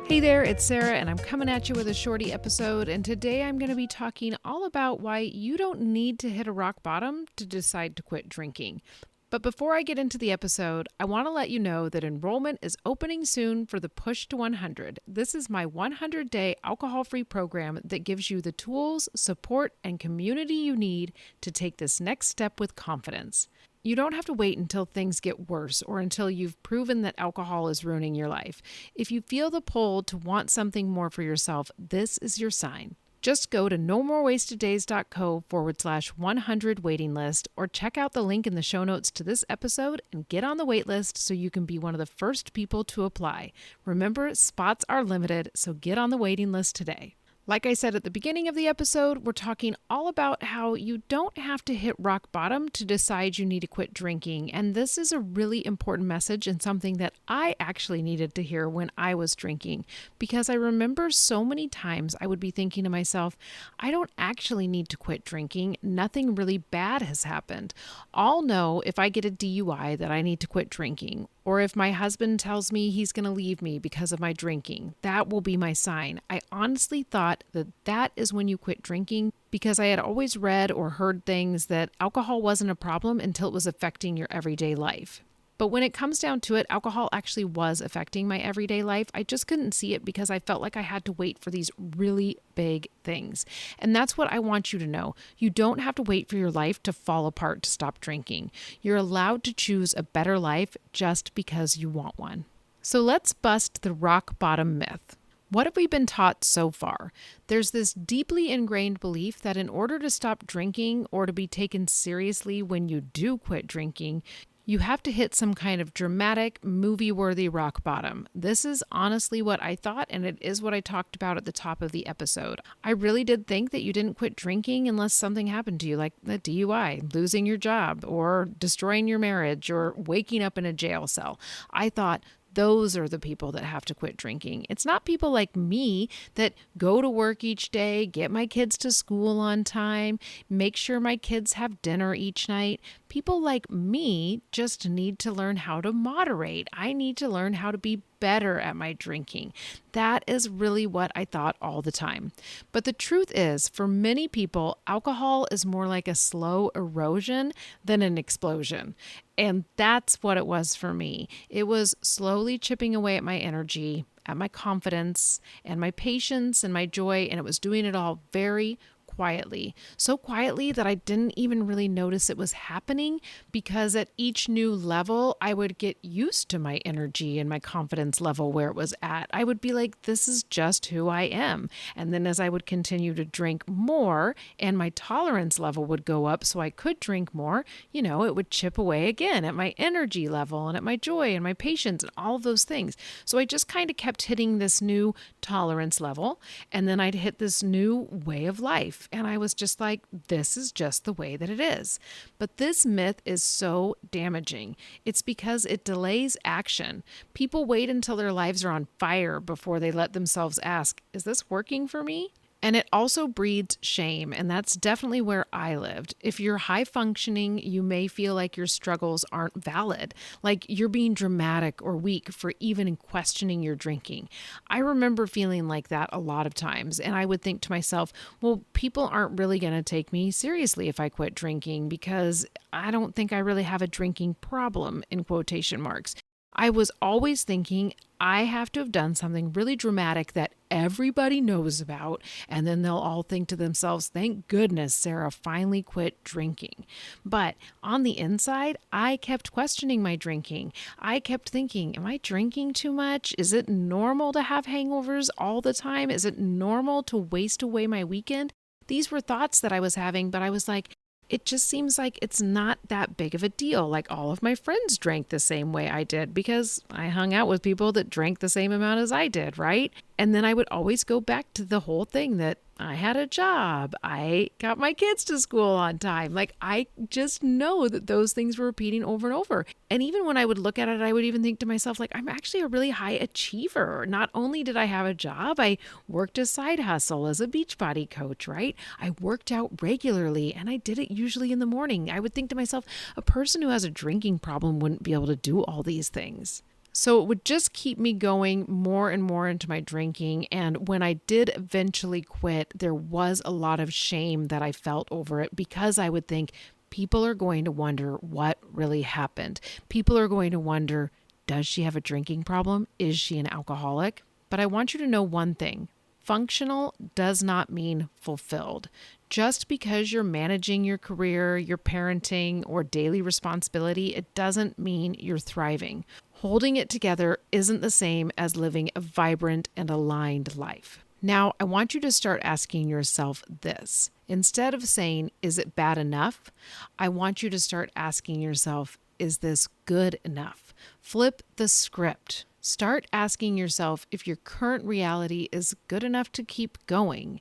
Hey there, it's Sarah, and I'm coming at you with a shorty episode. And today I'm going to be talking all about why you don't need to hit a rock bottom to decide to quit drinking. But before I get into the episode, I want to let you know that enrollment is opening soon for the Push to 100. This is my 100-day alcohol-free program that gives you the tools, support, and community you need to take this next step with confidence. You don't have to wait until things get worse or until you've proven that alcohol is ruining your life. If you feel the pull to want something more for yourself, this is your sign. Just go to nomorewasteddays.co/100 waiting list or check out the link in the show notes to this episode and get on the wait list so you can be one of the first people to apply. Remember, spots are limited, so get on the waiting list today. Like I said at the beginning of the episode, we're talking all about how you don't have to hit rock bottom to decide you need to quit drinking. And this is a really important message and something that I actually needed to hear when I was drinking. Because I remember so many times I would be thinking to myself, I don't actually need to quit drinking. Nothing really bad has happened. I'll know if I get a DUI that I need to quit drinking. Or if my husband tells me he's going to leave me because of my drinking, that will be my sign. I honestly thought that is when you quit drinking because I had always read or heard things that alcohol wasn't a problem until it was affecting your everyday life. But when it comes down to it, alcohol actually was affecting my everyday life. I just couldn't see it because I felt like I had to wait for these really big things. And that's what I want you to know. You don't have to wait for your life to fall apart to stop drinking. You're allowed to choose a better life just because you want one. So let's bust the rock bottom myth. What have we been taught so far? There's this deeply ingrained belief that in order to stop drinking or to be taken seriously when you do quit drinking, you have to hit some kind of dramatic, movie-worthy rock bottom. This is honestly what I thought, and it is what I talked about at the top of the episode. I really did think that you didn't quit drinking unless something happened to you, like a DUI, losing your job, or destroying your marriage, or waking up in a jail cell. I thought, those are the people that have to quit drinking. It's not people like me that go to work each day, get my kids to school on time, make sure my kids have dinner each night. People like me just need to learn how to moderate. I need to learn how to be better at my drinking. That is really what I thought all the time. But the truth is, for many people, alcohol is more like a slow erosion than an explosion. And that's what it was for me. It was slowly chipping away at my energy, at my confidence, and my patience and my joy, and it was doing it all very quietly. So quietly that I didn't even really notice it was happening because at each new level, I would get used to my energy and my confidence level where it was at. I would be like, this is just who I am. And then as I would continue to drink more and my tolerance level would go up so I could drink more, it would chip away again at my energy level and at my joy and my patience and all of those things. So I just kind of kept hitting this new tolerance level, and then I'd hit this new way of life. And I was just like, this is just the way that it is. But this myth is so damaging. It's because it delays action. People wait until their lives are on fire before they let themselves ask, is this working for me? And it also breeds shame, and that's definitely where I lived. If you're high functioning, you may feel like your struggles aren't valid, like you're being dramatic or weak for even questioning your drinking. I remember feeling like that a lot of times, and I would think to myself, well, people aren't really going to take me seriously if I quit drinking because I don't think I really have a drinking problem, in quotation marks. I was always thinking I have to have done something really dramatic that everybody knows about, and then they'll all think to themselves, thank goodness Sarah finally quit drinking. But on the inside, I kept questioning my drinking. I kept thinking, am I drinking too much? Is it normal to have hangovers all the time? Is it normal to waste away my weekend? These were thoughts that I was having, but I was like, it just seems like it's not that big of a deal. Like all of my friends drank the same way I did because I hung out with people that drank the same amount as I did, right? And then I would always go back to the whole thing that I had a job. I got my kids to school on time. Like I just know that those things were repeating over and over. And even when I would look at it, I would even think to myself, like, I'm actually a really high achiever. Not only did I have a job, I worked a side hustle as a Beachbody coach, right? I worked out regularly and I did it usually in the morning. I would think to myself, a person who has a drinking problem wouldn't be able to do all these things. So it would just keep me going more and more into my drinking. And when I did eventually quit, there was a lot of shame that I felt over it because I would think people are going to wonder what really happened. People are going to wonder, does she have a drinking problem? Is she an alcoholic? But I want you to know one thing. Functional does not mean fulfilled. Just because you're managing your career, your parenting, or daily responsibility, it doesn't mean you're thriving. Holding it together isn't the same as living a vibrant and aligned life. Now, I want you to start asking yourself this. Instead of saying, is it bad enough? I want you to start asking yourself, is this good enough? Flip the script. Start asking yourself if your current reality is good enough to keep going.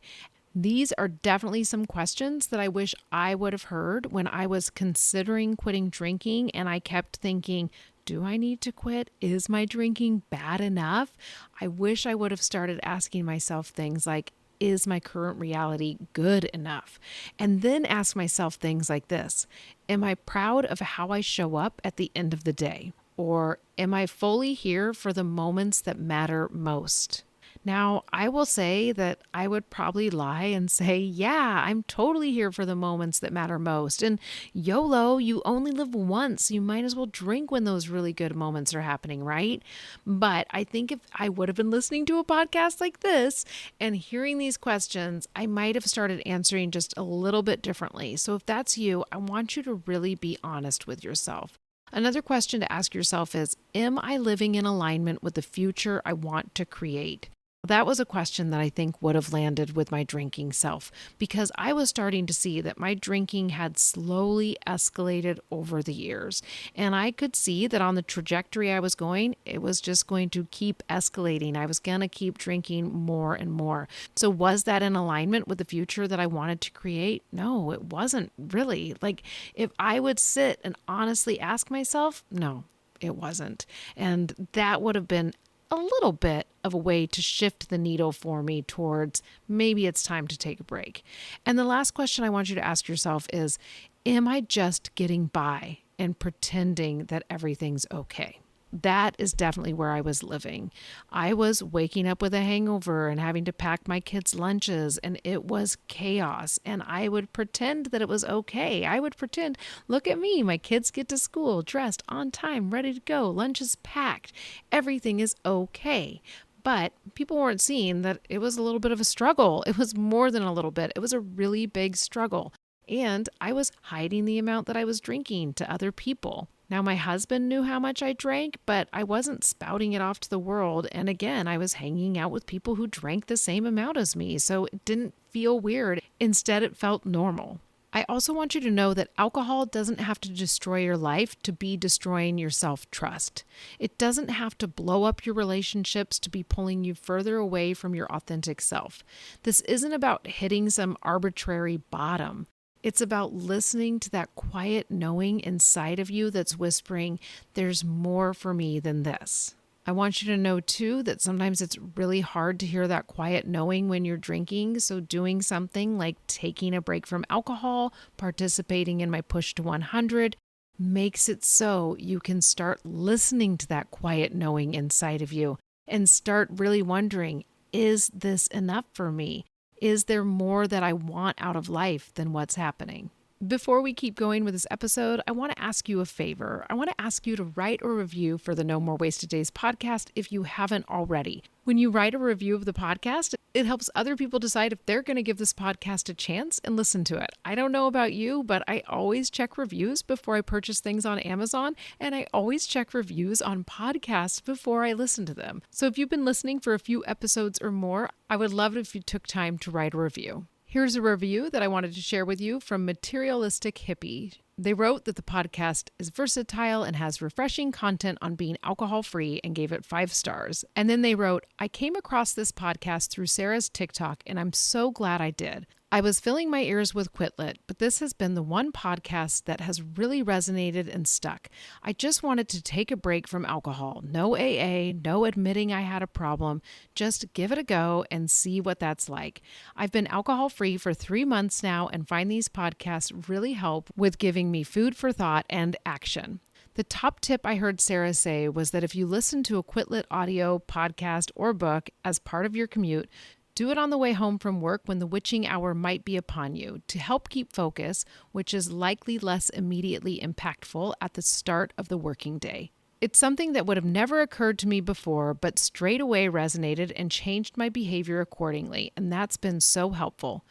These are definitely some questions that I wish I would have heard when I was considering quitting drinking, and I kept thinking, do I need to quit? Is my drinking bad enough? I wish I would have started asking myself things like, is my current reality good enough? And then ask myself things like this. Am I proud of how I show up at the end of the day? Or am I fully here for the moments that matter most? Now, I will say that I would probably lie and say, yeah, I'm totally here for the moments that matter most. And YOLO, you only live once. You might as well drink when those really good moments are happening, right? But I think if I would have been listening to a podcast like this and hearing these questions, I might have started answering just a little bit differently. So if that's you, I want you to really be honest with yourself. Another question to ask yourself is, am I living in alignment with the future I want to create? That was a question that I think would have landed with my drinking self because I was starting to see that my drinking had slowly escalated over the years. And I could see that on the trajectory I was going, it was just going to keep escalating. I was going to keep drinking more and more. So was that in alignment with the future that I wanted to create? No, it wasn't really. Like if I would sit and honestly ask myself, no, it wasn't. And that would have been a little bit of a way to shift the needle for me towards maybe it's time to take a break. And the last question I want you to ask yourself is, am I just getting by and pretending that everything's okay? That is definitely where I was living. I was waking up with a hangover and having to pack my kids' lunches, and it was chaos. And I would pretend that it was okay. I would pretend, look at me, my kids get to school dressed on time, ready to go, lunch is packed, everything is okay. But people weren't seeing that it was a little bit of a struggle. It was more than a little bit. It was a really big struggle. And I was hiding the amount that I was drinking to other people. Now, my husband knew how much I drank, but I wasn't spouting it off to the world. And again, I was hanging out with people who drank the same amount as me, so it didn't feel weird. Instead, it felt normal. I also want you to know that alcohol doesn't have to destroy your life to be destroying your self-trust. It doesn't have to blow up your relationships to be pulling you further away from your authentic self. This isn't about hitting some arbitrary bottom. It's about listening to that quiet knowing inside of you that's whispering, there's more for me than this. I want you to know too that sometimes it's really hard to hear that quiet knowing when you're drinking. So doing something like taking a break from alcohol, participating in my push to 100, makes it so you can start listening to that quiet knowing inside of you and start really wondering, is this enough for me? Is there more that I want out of life than what's happening? Before we keep going with this episode, I want to ask you a favor. I want to ask you to write a review for the No More Wasted Days podcast if you haven't already. When you write a review of the podcast, it helps other people decide if they're going to give this podcast a chance and listen to it. I don't know about you, but I always check reviews before I purchase things on Amazon, and I always check reviews on podcasts before I listen to them. So if you've been listening for a few episodes or more, I would love it if you took time to write a review. Here's a review that I wanted to share with you from Materialistic Hippie. They wrote that the podcast is versatile and has refreshing content on being alcohol-free and gave it 5 stars. And then they wrote, I came across this podcast through Sarah's TikTok, and I'm so glad I did. I was filling my ears with Quitlet, but this has been the one podcast that has really resonated and stuck. I just wanted to take a break from alcohol. No AA, no admitting I had a problem. Just give it a go and see what that's like. I've been alcohol-free for 3 months now and find these podcasts really help with giving me food for thought and action. The top tip I heard Sarah say was that if you listen to a Quitlet audio, podcast, or book as part of your commute, do it on the way home from work when the witching hour might be upon you to help keep focus, which is likely less immediately impactful at the start of the working day. It's something that would have never occurred to me before, but straight away resonated and changed my behavior accordingly, and that's been so helpful.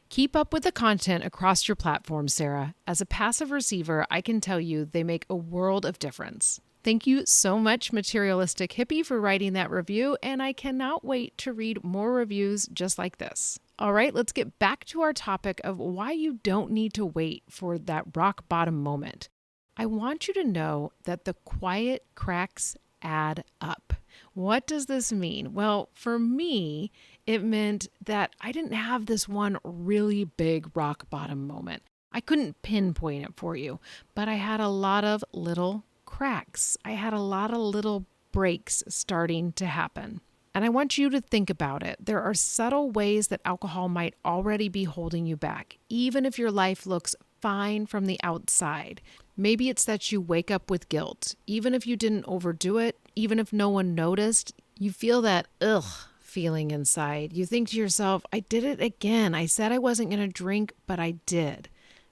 Keep up with the content across your platform, Sarah. As a passive receiver, I can tell you they make a world of difference. Thank you so much, Materialistic Hippie, for writing that review, and I cannot wait to read more reviews just like this. All right, let's get back to our topic of why you don't need to wait for that rock bottom moment. I want you to know that the quiet cracks add up. What does this mean? Well, for me, it meant that I didn't have this one really big rock bottom moment. I couldn't pinpoint it for you, but I had a lot of little cracks. I had a lot of little breaks starting to happen. And I want you to think about it. There are subtle ways that alcohol might already be holding you back, even if your life looks fine from the outside. Maybe it's that you wake up with guilt. Even if you didn't overdo it, even if no one noticed, you feel that feeling inside. You think to yourself, I did it again. I said I wasn't going to drink, but I did.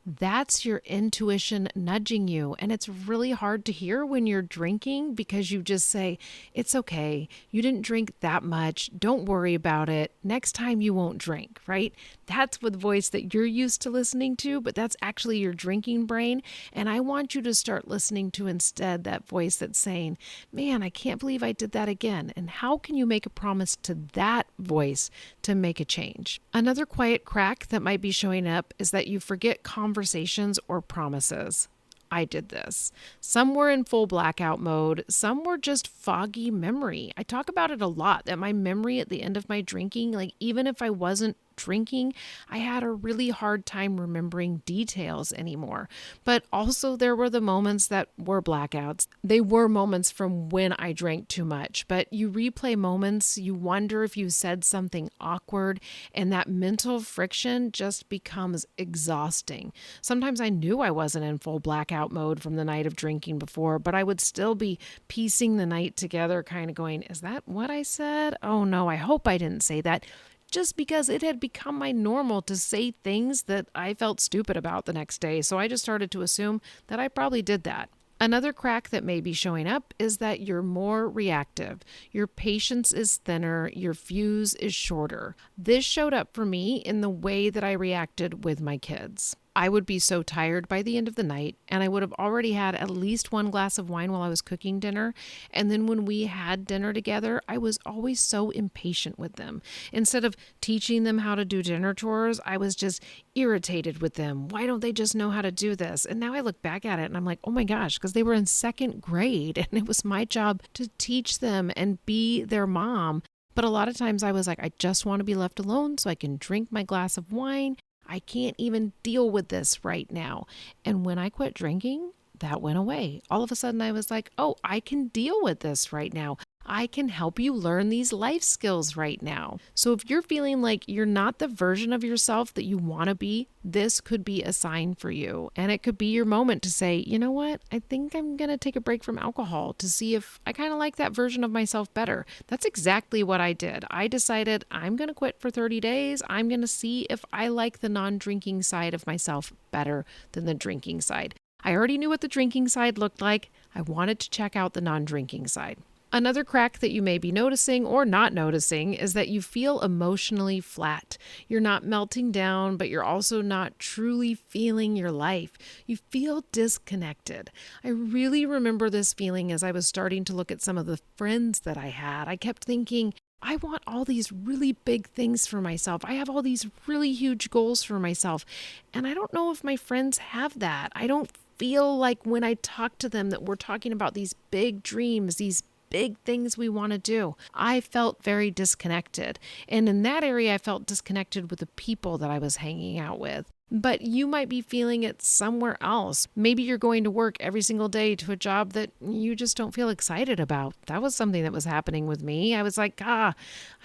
That's your intuition nudging you. And it's really hard to hear when you're drinking because you just say, it's okay. You didn't drink that much. Don't worry about it. Next time you won't drink, right? That's the voice that you're used to listening to, but that's actually your drinking brain. And I want you to start listening to instead that voice that's saying, man, I can't believe I did that again. And how can you make a promise to that voice to make a change? Another quiet crack that might be showing up is that you forget conversations or promises. I did this. Some were in full blackout mode. Some were just foggy memory. I talk about it a lot, that my memory at the end of my drinking, like even if I wasn't drinking, I had a really hard time remembering details anymore. But also there were the moments that were blackouts. They were moments from when I drank too much, but you replay moments, you wonder if you said something awkward, and that mental friction just becomes exhausting. Sometimes I knew I wasn't in full blackout mode from the night of drinking before, but I would still be piecing the night together, kind of going, is that what I said? Oh no, I hope I didn't say that. Just because it had become my normal to say things that I felt stupid about the next day. So I just started to assume that I probably did that. Another crack that may be showing up is that you're more reactive. Your patience is thinner. Your fuse is shorter. This showed up for me in the way that I reacted with my kids. I would be so tired by the end of the night, and I would have already had at least one glass of wine while I was cooking dinner. And then when we had dinner together, I was always so impatient with them. Instead of teaching them how to do dinner chores, I was just irritated with them. Why don't they just know how to do this? And now I look back at it and I'm like, oh my gosh, because they were in second grade and it was my job to teach them and be their mom. But a lot of times I was like, I just want to be left alone so I can drink my glass of wine. I can't even deal with this right now. And when I quit drinking, that went away. All of a sudden I was like, oh, I can deal with this right now. I can help you learn these life skills right now. So if you're feeling like you're not the version of yourself that you want to be, this could be a sign for you. And it could be your moment to say, you know what? I think I'm going to take a break from alcohol to see if I kind of like that version of myself better. That's exactly what I did. I decided I'm going to quit for 30 days. I'm going to see if I like the non-drinking side of myself better than the drinking side. I already knew what the drinking side looked like. I wanted to check out the non-drinking side. Another crack that you may be noticing or not noticing is that you feel emotionally flat. You're not melting down, but you're also not truly feeling your life. You feel disconnected. I really remember this feeling as I was starting to look at some of the friends that I had. I kept thinking, I want all these really big things for myself. I have all these really huge goals for myself. And I don't know if my friends have that. I don't feel like when I talk to them that we're talking about these big dreams, these big things we want to do. I felt very disconnected. And in that area, I felt disconnected with the people that I was hanging out with. But you might be feeling it somewhere else. Maybe you're going to work every single day to a job that you just don't feel excited about. That was something that was happening with me. I was like, I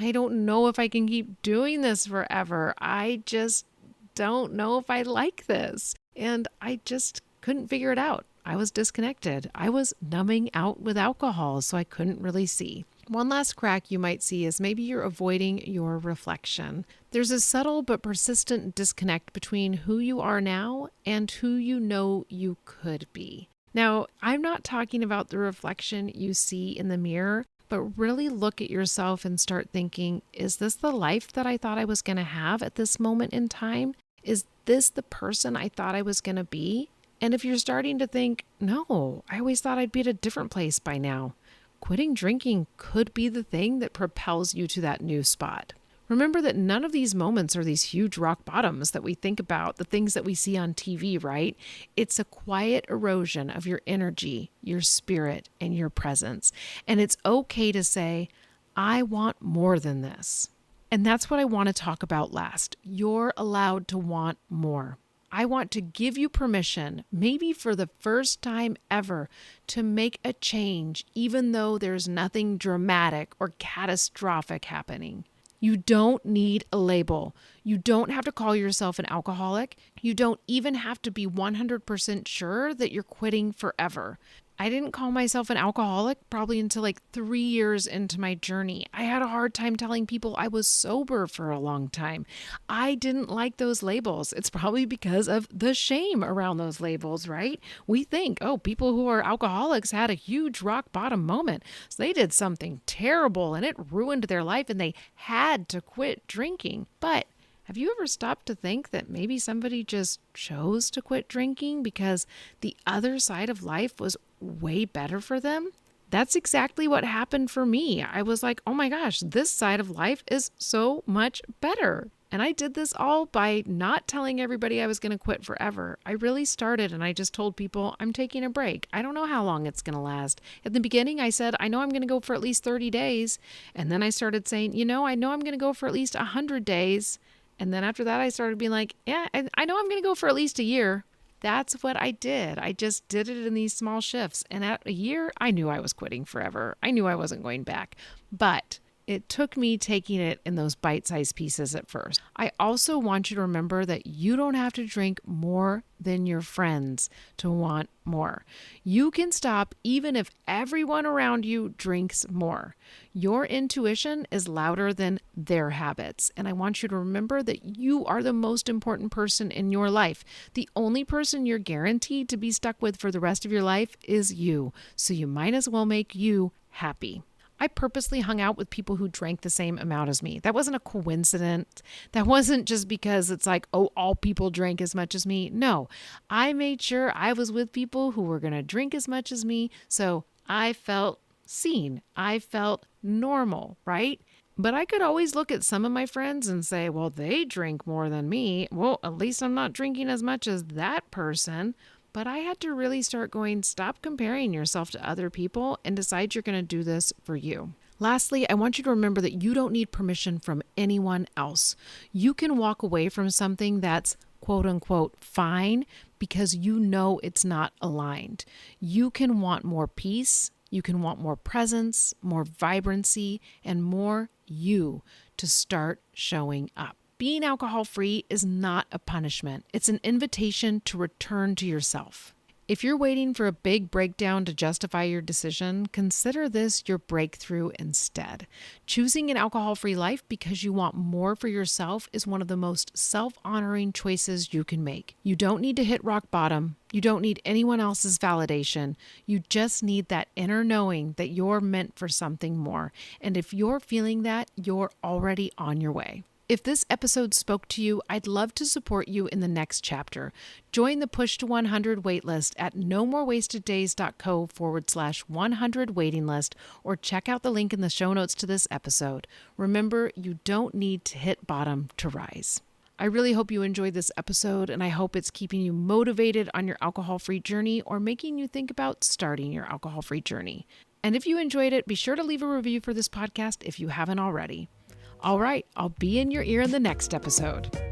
don't know if I can keep doing this forever. I just don't know if I like this. And I just couldn't figure it out. I was disconnected. I was numbing out with alcohol, so I couldn't really see. One last crack you might see is maybe you're avoiding your reflection. There's a subtle but persistent disconnect between who you are now and who you know you could be. Now, I'm not talking about the reflection you see in the mirror, but really look at yourself and start thinking, is this the life that I thought I was going to have at this moment in time? Is this the person I thought I was going to be? And if you're starting to think, no, I always thought I'd be at a different place by now, quitting drinking could be the thing that propels you to that new spot. Remember that none of these moments are these huge rock bottoms that we think about, the things that we see on TV, right? It's a quiet erosion of your energy, your spirit, and your presence. And it's okay to say, I want more than this. And that's what I want to talk about last. You're allowed to want more. I want to give you permission, maybe for the first time ever, to make a change, even though there's nothing dramatic or catastrophic happening. You don't need a label. You don't have to call yourself an alcoholic. You don't even have to be 100% sure that you're quitting forever. I didn't call myself an alcoholic probably until like 3 years into my journey. I had a hard time telling people I was sober for a long time. I didn't like those labels. It's probably because of the shame around those labels, right? We think, oh, people who are alcoholics had a huge rock bottom moment. So they did something terrible and it ruined their life and they had to quit drinking. But have you ever stopped to think that maybe somebody just chose to quit drinking because the other side of life was way better for them? That's exactly what happened for me. I was like, oh my gosh, this side of life is so much better. And I did this all by not telling everybody I was going to quit forever. I really started and I just told people I'm taking a break. I don't know how long it's going to last. At the beginning, I said, I know I'm going to go for at least 30 days. And then I started saying, I know I'm going to go for at least 100 days. And then after that, I started being like, yeah, I know I'm going to go for at least a year. That's what I did. I just did it in these small shifts. And at a year, I knew I was quitting forever. I knew I wasn't going back. But it took me taking it in those bite-sized pieces at first. I also want you to remember that you don't have to drink more than your friends to want more. You can stop even if everyone around you drinks more. Your intuition is louder than their habits. And I want you to remember that you are the most important person in your life. The only person you're guaranteed to be stuck with for the rest of your life is you. So you might as well make you happy. I purposely hung out with people who drank the same amount as me. That wasn't a coincidence. That wasn't just because it's like, oh, all people drank as much as me. No, I made sure I was with people who were going to drink as much as me. So I felt seen. I felt normal, right? But I could always look at some of my friends and say, well, they drink more than me. Well, at least I'm not drinking as much as that person. But I had to really start going, stop comparing yourself to other people and decide you're going to do this for you. Lastly, I want you to remember that you don't need permission from anyone else. You can walk away from something that's quote unquote fine because you know it's not aligned. You can want more peace. You can want more presence, more vibrancy, and more you to start showing up. Being alcohol-free is not a punishment. It's an invitation to return to yourself. If you're waiting for a big breakdown to justify your decision, consider this your breakthrough instead. Choosing an alcohol-free life because you want more for yourself is one of the most self-honoring choices you can make. You don't need to hit rock bottom. You don't need anyone else's validation. You just need that inner knowing that you're meant for something more. And if you're feeling that, you're already on your way. If this episode spoke to you, I'd love to support you in the next chapter. Join the Push to 100 waitlist at nomorewasteddays.co/100 waiting list or check out the link in the show notes to this episode. Remember, you don't need to hit bottom to rise. I really hope you enjoyed this episode, and I hope it's keeping you motivated on your alcohol-free journey or making you think about starting your alcohol-free journey. And if you enjoyed it, be sure to leave a review for this podcast if you haven't already. All right, I'll be in your ear in the next episode.